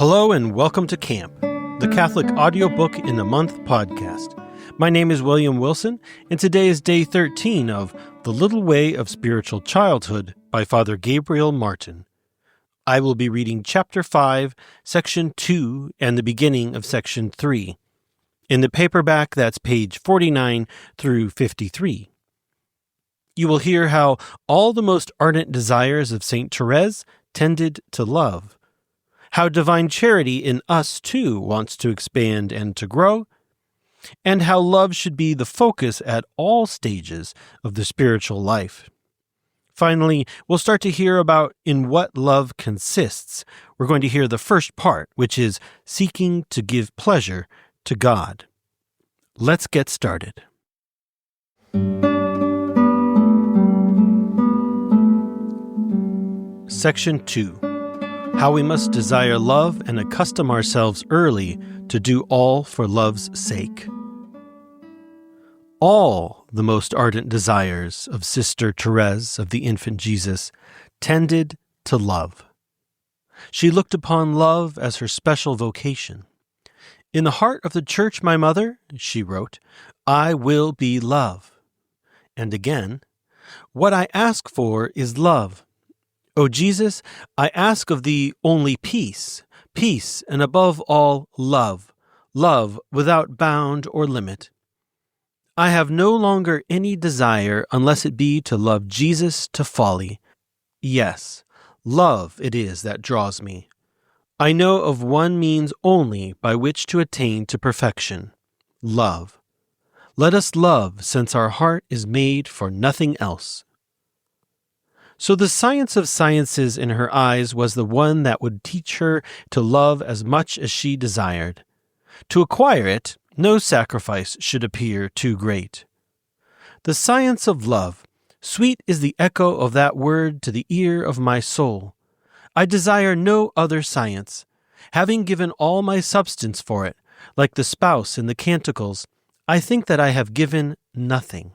Hello and welcome to Camp, the Catholic Audiobook in a Month podcast. My name is William Wilson, and today is day 13 of The Little Way of Spiritual Childhood by Father Gabriel Martin. I will be reading Chapter 5, Section 2, and the beginning of Section 3. In the paperback, that's page 49 through 53. You will hear how all the most ardent desires of Saint Thérèse tended to love, how divine charity in us too wants to expand and to grow, and how love should be the focus at all stages of the spiritual life. Finally, we'll start to hear about in what love consists. We're going to hear the first part, which is seeking to give pleasure to God. Let's get started. Section 2. How we must desire love and accustom ourselves early to do all for love's sake. All the most ardent desires of Sister Thérèse of the Infant Jesus tended to love. She looked upon love as her special vocation. "In the heart of the Church, my mother," she wrote, "I will be love." And again, "What I ask for is love. O Jesus, I ask of thee only peace, peace, and above all, love, love without bound or limit. I have no longer any desire unless it be to love Jesus to folly. Yes, love it is that draws me. I know of one means only by which to attain to perfection, love. Let us love, since our heart is made for nothing else." So the science of sciences in her eyes was the one that would teach her to love as much as she desired. To acquire it, no sacrifice should appear too great. The science of love, sweet is the echo of that word to the ear of my soul. I desire no other science. Having given all my substance for it, like the spouse in the Canticles, I think that I have given nothing.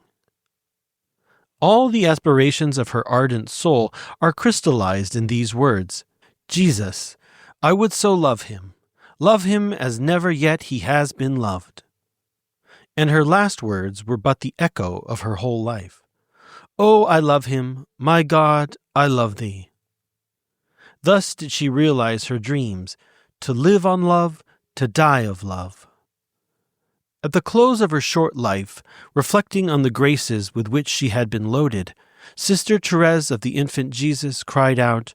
All the aspirations of her ardent soul are crystallized in these words. Jesus, I would so love him as never yet he has been loved. And her last words were but the echo of her whole life. Oh, I love him, my God, I love thee. Thus did she realize her dreams, to live on love, to die of love. At the close of her short life, reflecting on the graces with which she had been loaded, Sister Thérèse of the Infant Jesus cried out,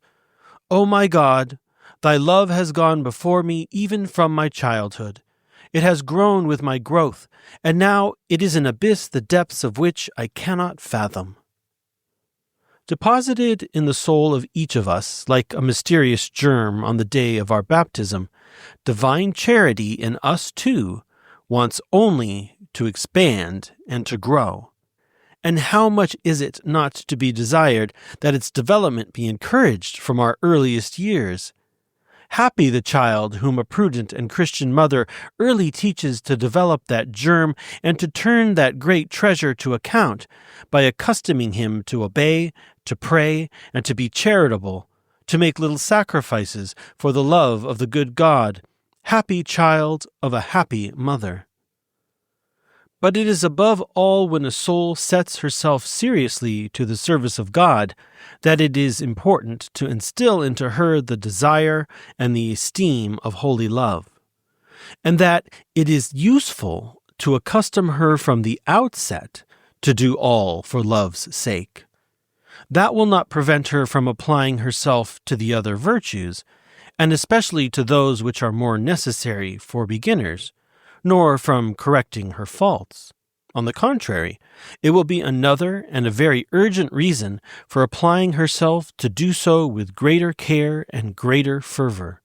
"O my God, thy love has gone before me even from my childhood. It has grown with my growth, and now it is an abyss the depths of which I cannot fathom." Deposited in the soul of each of us, like a mysterious germ on the day of our baptism, divine charity in us too wants only to expand and to grow. And how much is it not to be desired that its development be encouraged from our earliest years? Happy the child whom a prudent and Christian mother early teaches to develop that germ and to turn that great treasure to account by accustoming him to obey, to pray, and to be charitable, to make little sacrifices for the love of the good God. Happy child of a happy mother. But it is above all when a soul sets herself seriously to the service of God that it is important to instill into her the desire and the esteem of holy love, and that it is useful to accustom her from the outset to do all for love's sake. That will not prevent her from applying herself to the other virtues, and especially to those which are more necessary for beginners, nor from correcting her faults. On the contrary, it will be another and a very urgent reason for applying herself to do so with greater care and greater fervor.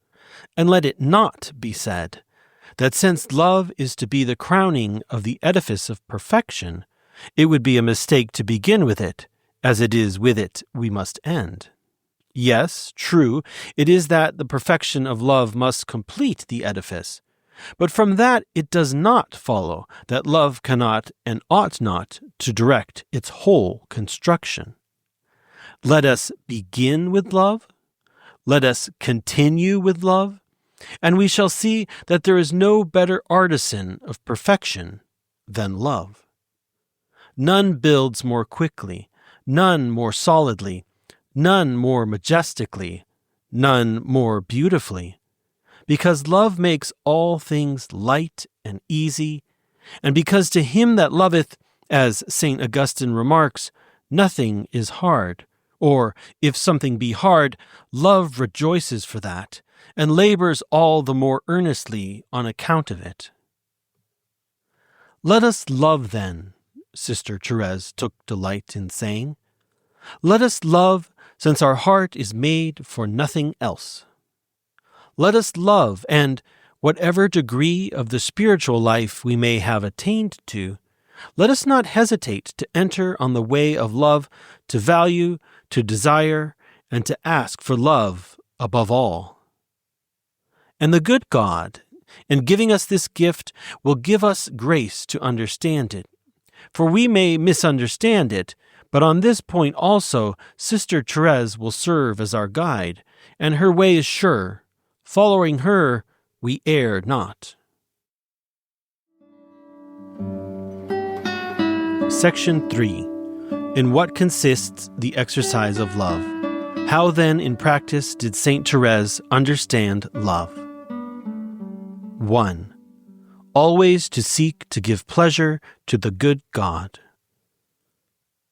And let it not be said that since love is to be the crowning of the edifice of perfection, it would be a mistake to begin with it, as it is with it we must end. Yes, true, it is that the perfection of love must complete the edifice, but from that it does not follow that love cannot and ought not to direct its whole construction. Let us begin with love. Let us continue with love. And we shall see that there is no better artisan of perfection than love. None builds more quickly, none more solidly, none more majestically, none more beautifully, because love makes all things light and easy, and because to him that loveth, as St. Augustine remarks, nothing is hard, or, if something be hard, love rejoices for that, and labors all the more earnestly on account of it. Let us love then, Sister Thérèse took delight in saying. Let us love, since our heart is made for nothing else. Let us love, and, whatever degree of the spiritual life we may have attained to, let us not hesitate to enter on the way of love, to value, to desire, and to ask for love above all. And the good God, in giving us this gift, will give us grace to understand it. For we may misunderstand it, but on this point also Sister Thérèse will serve as our guide, and her way is sure. Following her, we err not. Section 3. In what consists the exercise of love? How then in practice did Saint Thérèse understand love? 1. Always to seek to give pleasure to the good God.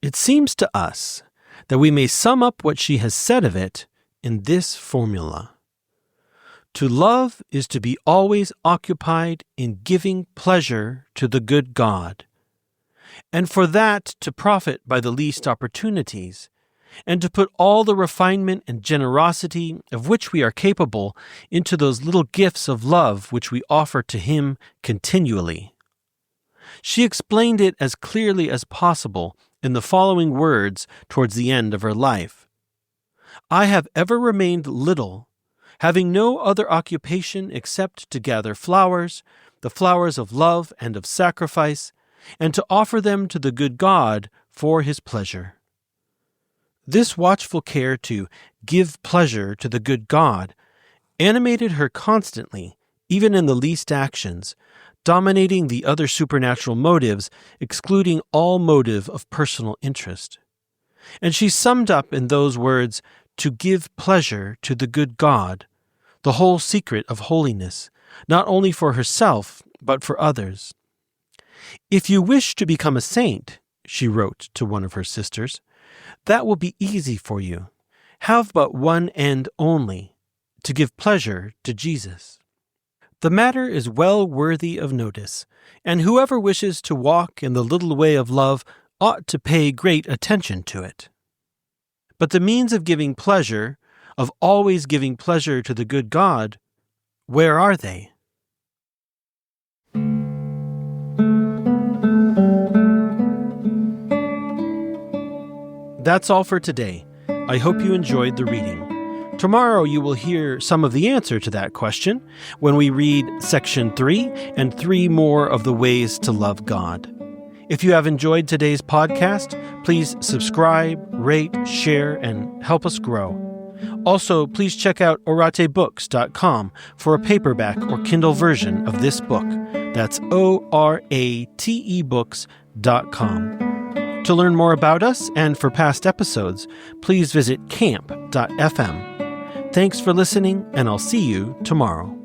It seems to us that we may sum up what she has said of it in this formula. To love is to be always occupied in giving pleasure to the good God, and for that to profit by the least opportunities, and to put all the refinement and generosity of which we are capable into those little gifts of love which we offer to Him continually. She explained it as clearly as possible in the following words towards the end of her life. I have ever remained little, having no other occupation except to gather flowers, the flowers of love and of sacrifice, and to offer them to the good God for His pleasure. This watchful care to give pleasure to the good God animated her constantly, even in the least actions, dominating the other supernatural motives, excluding all motive of personal interest. And she summed up in those words, to give pleasure to the good God, the whole secret of holiness, not only for herself, but for others. If you wish to become a saint, she wrote to one of her sisters, that will be easy for you. Have but one end only, to give pleasure to Jesus. The matter is well worthy of notice, and whoever wishes to walk in the little way of love ought to pay great attention to it. But the means of giving pleasure, of always giving pleasure to the good God, where are they? That's all for today. I hope you enjoyed the reading. Tomorrow you will hear some of the answer to that question when we read Section 3 and 3 more of the ways to love God. If you have enjoyed today's podcast, please subscribe, rate, share, and help us grow. Also, please check out oratebooks.com for a paperback or Kindle version of this book. That's oratebooks.com. To learn more about us and for past episodes, please visit camp.fm. Thanks for listening, and I'll see you tomorrow.